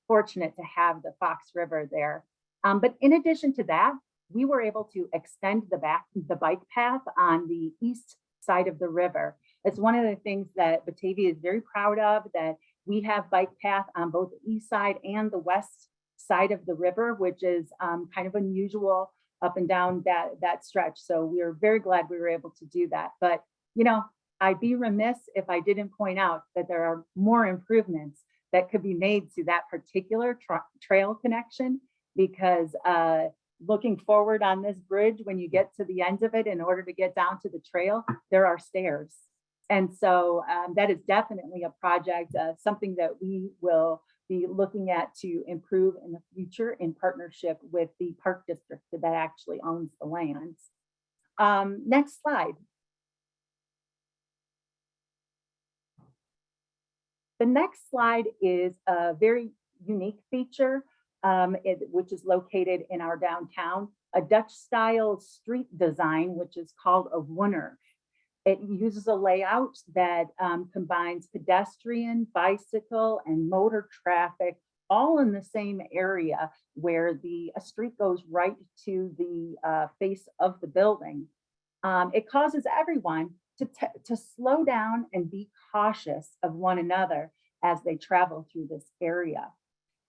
fortunate to have the Fox River there. But in addition to that, we were able to extend the bike path on the east side of the river. It's one of the things that Batavia is very proud of, that we have bike path on both the east side and the west side of the river, which is kind of unusual up and down that stretch. So we are very glad we were able to do that. But, I'd be remiss if I didn't point out that there are more improvements that could be made to that particular trail connection, because looking forward on this bridge, when you get to the end of it, in order to get down to the trail, there are stairs. And so that is definitely a project, something that we will be looking at to improve in the future in partnership with the park district that actually owns the lands. Next slide. The next slide is a very unique feature, which is located in our downtown, a Dutch style street design, which is called a wooner. It uses a layout that combines pedestrian, bicycle, and motor traffic all in the same area, where the street goes right to the face of the building. It causes everyone to slow down and be cautious of one another as they travel through this area.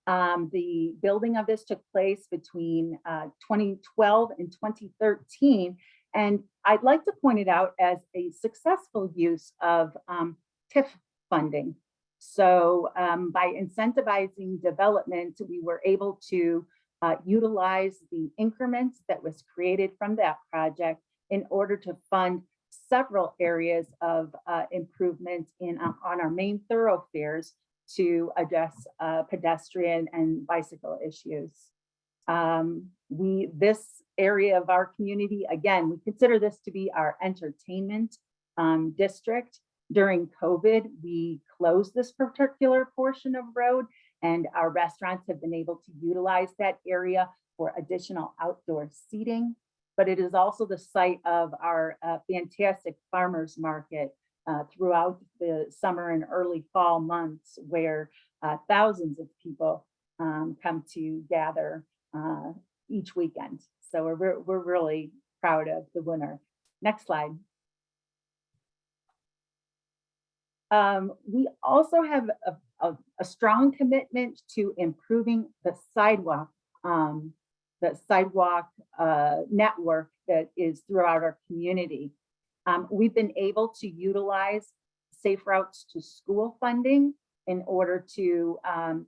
The building of this took place between 2012 and 2013. And I'd like to point it out as a successful use of TIF funding. So by incentivizing development, we were able to utilize the increments that was created from that project in order to fund several areas of improvement on our main thoroughfares to address pedestrian and bicycle issues. This area of our community, again, we consider this to be our entertainment district. During COVID, we closed this particular portion of road, and our restaurants have been able to utilize that area for additional outdoor seating. But it is also the site of our fantastic farmers market throughout the summer and early fall months, where thousands of people come to gather each weekend. So we're really proud of the winner. Next slide. We also have a strong commitment to improving the sidewalk network that is throughout our community. We've been able to utilize Safe Routes to School funding in order to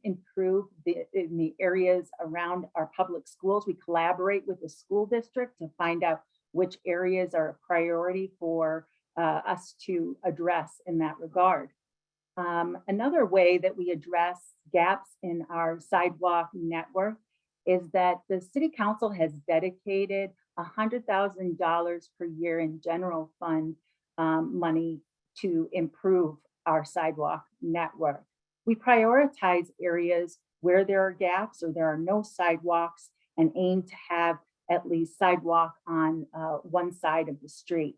improve in the areas around our public schools. We collaborate with the school district to find out which areas are a priority for us to address in that regard. Another way that we address gaps in our sidewalk network is that the City Council has dedicated $100,000 per year in general fund money to improve our sidewalk network. We prioritize areas where there are gaps or there are no sidewalks and aim to have at least sidewalk on one side of the street.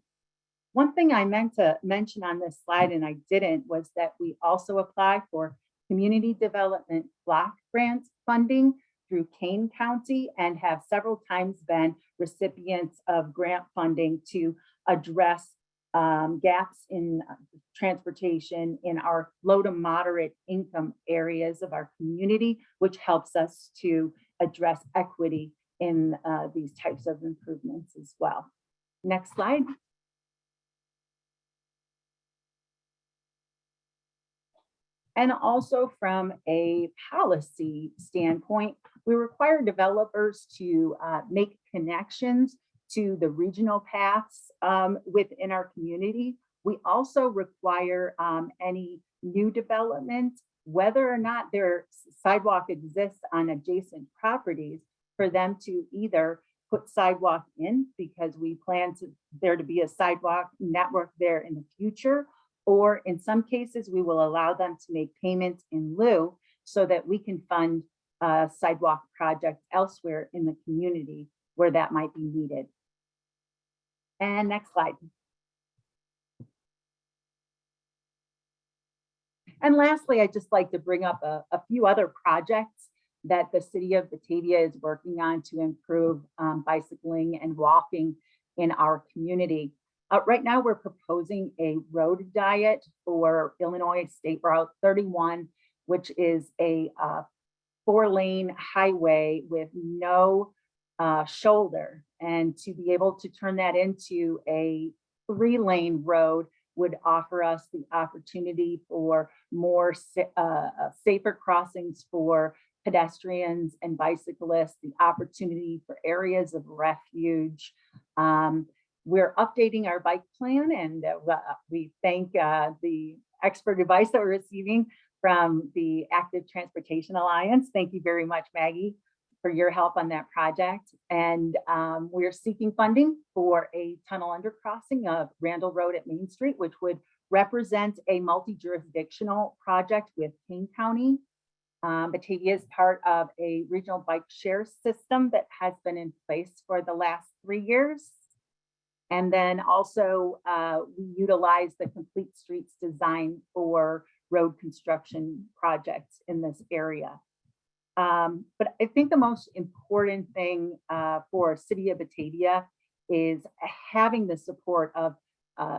One thing I meant to mention on this slide and I didn't was that we also apply for community development block grant funding through Kane County and have several times been recipients of grant funding to address gaps in transportation in our low to moderate income areas of our community, which helps us to address equity in these types of improvements as well. Next slide. And also from a policy standpoint, we require developers to make connections to the regional paths within our community. We also require any new development, whether or not their sidewalk exists on adjacent properties, for them to either put sidewalk in because we plan there to be a sidewalk network there in the future, or in some cases, we will allow them to make payments in lieu so that we can fund sidewalk projects elsewhere in the community where that might be needed. And next slide. And lastly, I'd just like to bring up a few other projects that the city of Batavia is working on to improve bicycling and walking in our community. Right now, we're proposing a road diet for Illinois State Route 31, which is a 4-lane highway with no shoulder. And to be able to turn that into a 3-lane road would offer us the opportunity for more safer crossings for pedestrians and bicyclists, the opportunity for areas of refuge. We're updating our bike plan, and we thank the expert advice that we're receiving from the Active Transportation Alliance. Thank you very much, Maggie, for your help on that project. And we're seeking funding for a tunnel undercrossing of Randall Road at Main Street, which would represent a multi-jurisdictional project with Kane County. Batavia is part of a regional bike share system that has been in place for the last 3 years. And then also we utilize the Complete Streets design for road construction projects in this area. But I think the most important thing for City of Batavia is having the support of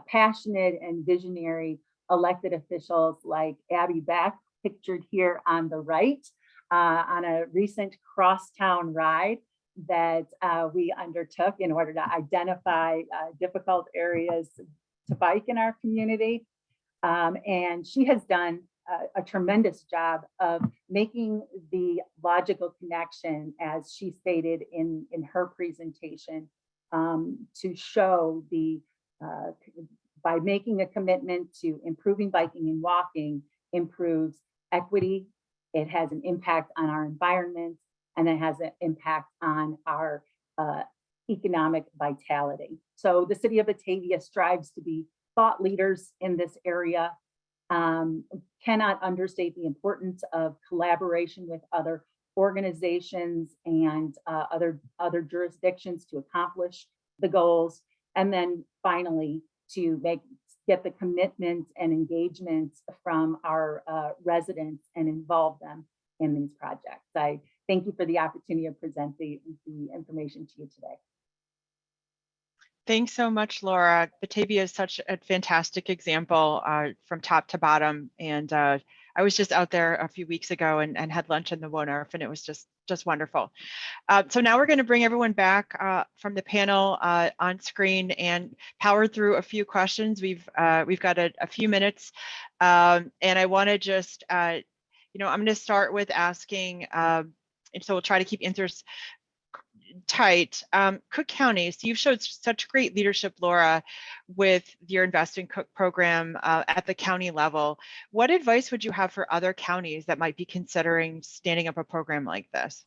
passionate and visionary elected officials like Abby Beck, pictured here on the right, on a recent crosstown ride that we undertook in order to identify difficult areas to bike in our community. And she has done a tremendous job of making the logical connection, as she stated in her presentation, to show the by making a commitment to improving biking and walking improves equity, it has an impact on our environment, and it has an impact on our economic vitality. So the city of Batavia strives to be thought leaders in this area. Cannot understate the importance of collaboration with other organizations and other jurisdictions to accomplish the goals. And then finally, to get the commitment and engagement from our residents and involve them in these projects. I thank you for the opportunity to present the information to you today. Thanks so much, Laura. Batavia is such a fantastic example from top to bottom. And I was just out there a few weeks ago and had lunch in the Wonarf, and it was just wonderful. So now we're going to bring everyone back from the panel on screen and power through a few questions. We've got a few minutes, and I want to just, I'm going to start with asking, and so we'll try to keep answers tight. Cook County, so you've showed such great leadership, Laura, with your Invest in Cook program at the county level. What advice would you have for other counties that might be considering standing up a program like this?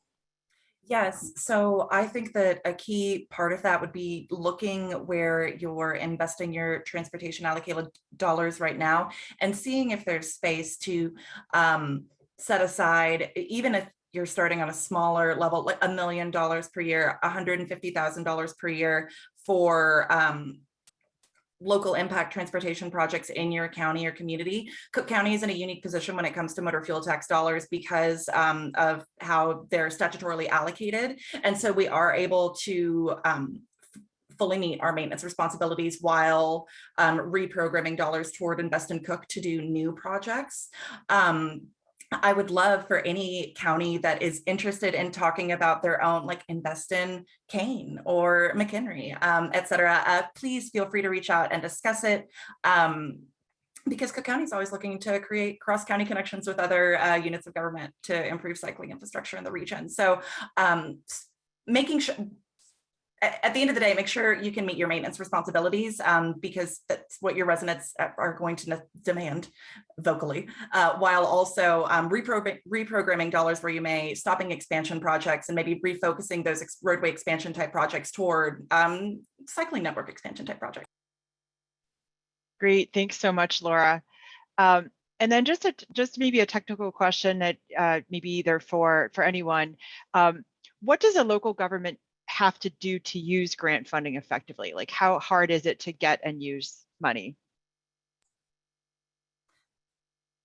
Yes, so I think that a key part of that would be looking where you're investing your transportation allocated dollars right now and seeing if there's space to set aside, even if you're starting on a smaller level, like $1 million per year, $150,000 per year for local impact transportation projects in your county or community. Cook County is in a unique position when it comes to motor fuel tax dollars because of how they're statutorily allocated. And so we are able to fully meet our maintenance responsibilities while reprogramming dollars toward Invest in Cook to do new projects. I would love for any county that is interested in talking about their own, like Invest in Kane or McHenry, et cetera. Please feel free to reach out and discuss it. Because Cook County is always looking to create cross-county connections with other units of government to improve cycling infrastructure in the region. So making sure, at the end of the day, make sure you can meet your maintenance responsibilities because that's what your residents are going to demand vocally, while also reprogramming dollars where you may, stopping expansion projects and maybe refocusing those roadway expansion type projects toward cycling network expansion type projects. Great, thanks so much, Laura. And then just maybe a technical question that maybe either for anyone, what does a local government have to do to use grant funding effectively? Like, how hard is it to get and use money?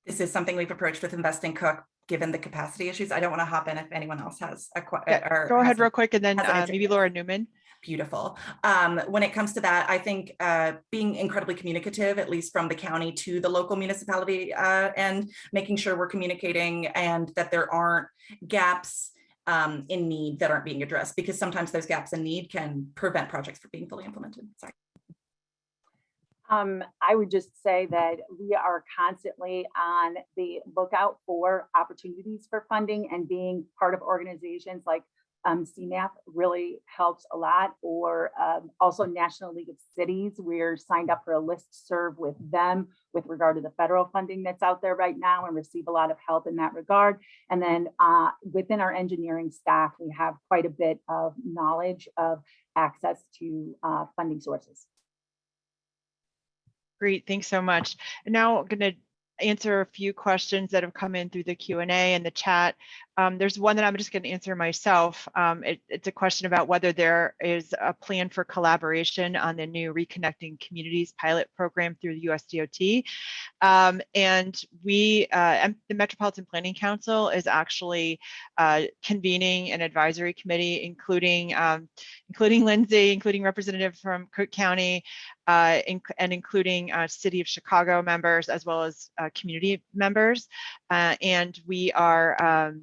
This is something we've approached with Invest in Cook, given the capacity issues. I don't want to hop in if anyone else has a question. Go ahead real quick, and then maybe Laura Newman. Beautiful. When it comes to that, I think being incredibly communicative, at least from the county to the local municipality, and making sure we're communicating and that there aren't gaps in need that aren't being addressed, because sometimes those gaps in need can prevent projects from being fully implemented. Sorry. I would just say that we are constantly on the lookout for opportunities for funding, and being part of organizations like CMAP really helps a lot, or also National League of Cities. We're signed up for a listserv with them with regard to the federal funding that's out there right now, and receive a lot of help in that regard. And then within our engineering staff, we have quite a bit of knowledge of access to funding sources. Great, thanks so much. And now I'm going to answer a few questions that have come in through the Q&A and the chat. There's one that I'm just going to answer myself. It's a question about whether there is a plan for collaboration on the new Reconnecting Communities pilot program through the USDOT. And we, the Metropolitan Planning Council is actually convening an advisory committee, including Lindsay, including representative from Cook County, and including City of Chicago members, as well as community members. And we are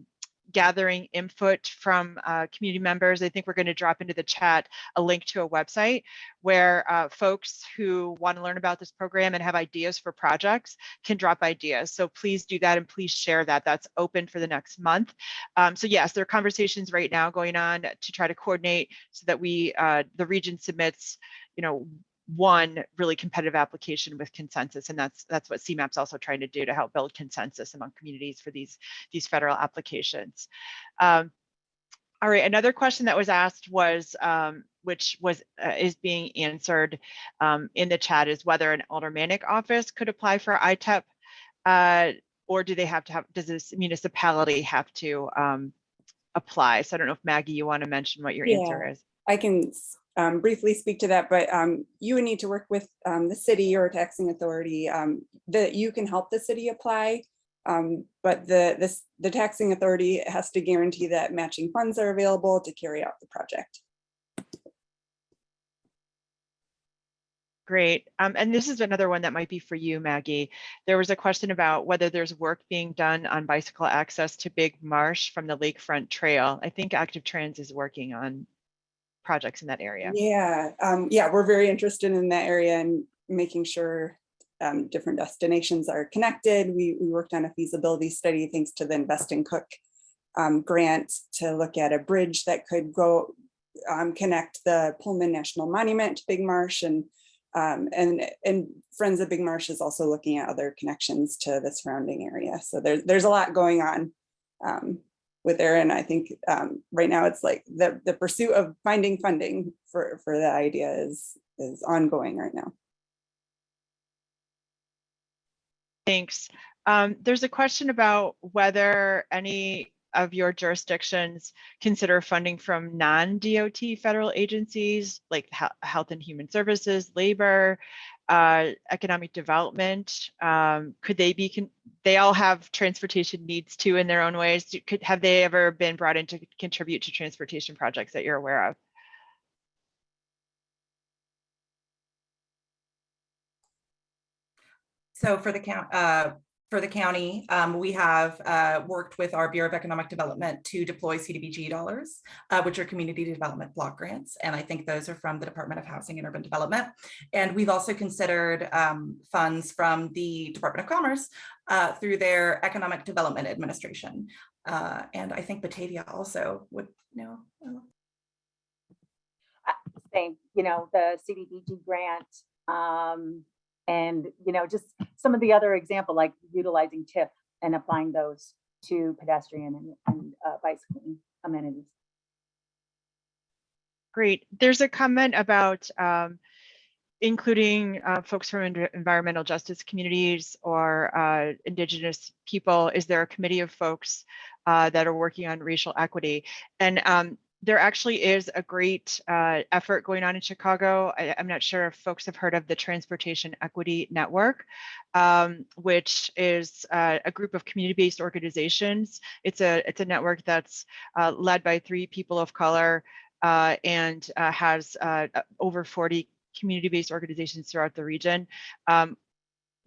gathering input from community members. I think we're going to drop into the chat a link to a website where folks who want to learn about this program and have ideas for projects can drop ideas. So please do that and please share that. That's open for the next month. So yes, there are conversations right now going on to try to coordinate so that we, the region submits, one really competitive application with consensus, and that's what CMAP's also trying to do to help build consensus among communities for these federal applications. All right, another question that was asked was, which was is being answered in the chat, is whether an Aldermanic office could apply for ITEP, or do they have to have? Does this municipality have to apply? So I don't know if Maggie, you want to mention what your answer is. I can briefly speak to that, but you would need to work with the city or taxing authority. That you can help the city apply, but the taxing authority has to guarantee that matching funds are available to carry out the project. Great. And this is another one that might be for you, Maggie. There was a question about whether there's work being done on bicycle access to Big Marsh from the Lakefront Trail. I think Active Trans is working on projects in that area. Yeah, we're very interested in that area and making sure different destinations are connected. We worked on a feasibility study thanks to the Invest in Cook grant to look at a bridge that could go connect the Pullman National Monument to Big Marsh, and Friends of Big Marsh is also looking at other connections to the surrounding area. So there's a lot going on with there, and I think right now it's like the pursuit of finding funding for the idea is ongoing right now. Thanks. There's a question about whether any of your jurisdictions consider funding from non-DOT federal agencies like Health and Human Services, Labor, Economic Development. Could they be, they all have transportation needs too in their own ways. Have they ever been brought in to contribute to transportation projects that you're aware of? So for the county, we have worked with our Bureau of Economic Development to deploy CDBG dollars, which are community development block grants. And I think those are from the Department of Housing and Urban Development. And we've also considered funds from the Department of Commerce through their Economic Development Administration. And I think Batavia also would know. Same, the CDBG grant, and just some of the other example, like utilizing TIF and applying those to pedestrian and bicycling amenities. Great. There's a comment about including folks from environmental justice communities or Indigenous people. Is there a committee of folks that are working on racial equity? And there actually is a great effort going on in Chicago. I'm not sure if folks have heard of the Transportation Equity Network, which is a group of community-based organizations. It's a network that's led by 3 people of color and has over 40 community-based organizations throughout the region.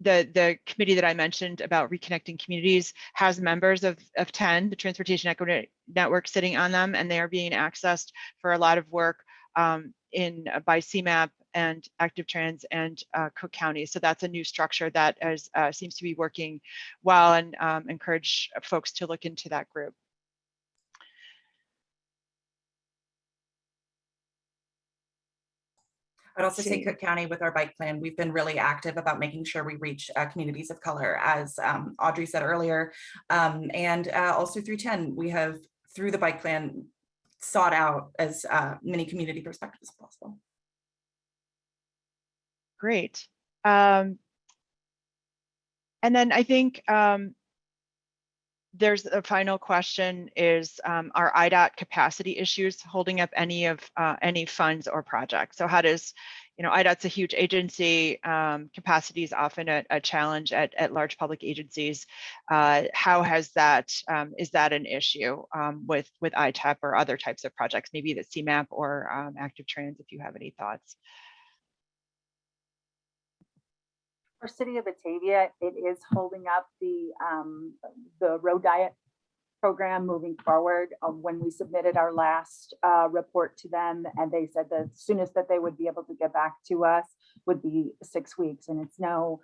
The committee that I mentioned about reconnecting communities has members of 10, the Transportation Equity Network, sitting on them, and they are being accessed for a lot of work by CMAP and Active Trans and Cook County. So that's a new structure that seems to be working well, and encourage folks to look into that group. I'd also say Cook County, with our bike plan, we've been really active about making sure we reach communities of color, as Audrey said earlier. And also through 10, we have, through the bike plan, sought out as many community perspectives as possible. Great. And then I think there's a final question is, are IDOT capacity issues holding up any funds or projects? So how does, IDOT's a huge agency, capacity is often a challenge at large public agencies. How has that, is that an issue with ITEP or other types of projects, maybe the CMAP or Active Trans, if you have any thoughts? For City of Batavia, it is holding up the road diet program moving forward. When we submitted our last report to them, and they said the soonest that they would be able to get back to us would be 6 weeks. And it's no,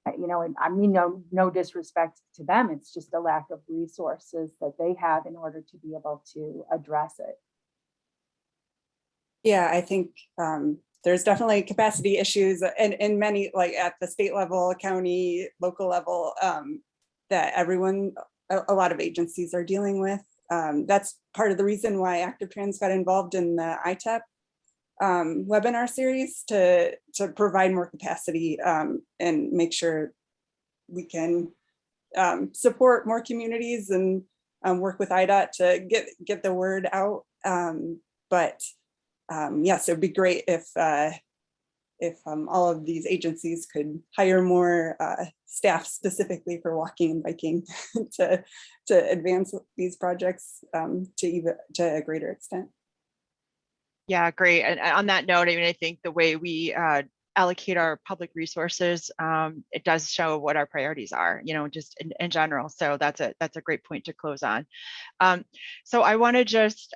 and I mean, no disrespect to them. It's just a lack of resources that they have in order to be able to address it. Yeah, I think there's definitely capacity issues and many, like at the state level, county, local level, that everyone, a lot of agencies are dealing with. That's part of the reason why Active Trans got involved in the Itep webinar series to provide more capacity and make sure we can support more communities and work with IDOT to get the word out. Yes, it would be great if all of these agencies could hire more staff specifically for walking and biking to advance these projects to a greater extent. Yeah, great. And on that note, I mean, I think the way we allocate our public resources, it does show what our priorities are, just in general. So that's a great point to close on. So I want to just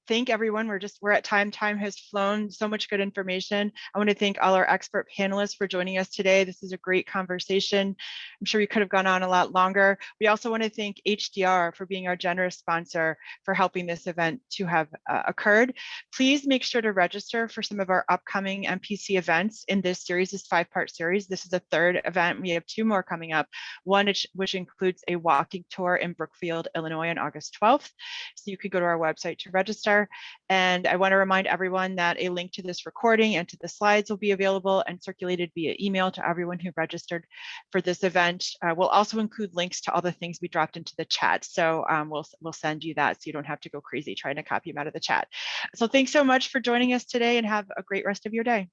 thank everyone. We're at time. Time has flown. So much good information. I want to thank all our expert panelists for joining us today. This is a great conversation. I'm sure we could have gone on a lot longer. We also want to thank HDR for being our generous sponsor for helping this event to have occurred. Please make sure to register for some of our upcoming MPC events in this series, this 5-part series. This is the 3rd event. We have 2 more coming up. One which includes a walking tour in Brookfield, Illinois on August 12th. So you could go to our website to register. And I want to remind everyone that a link to this recording and to the slides will be available and circulated via email to everyone who registered for this event. We'll also include links to all the things we dropped into the chat. So we'll send you that so you don't have to go crazy trying to copy them out of the chat. So thanks so much for joining us today and have a great rest of your day.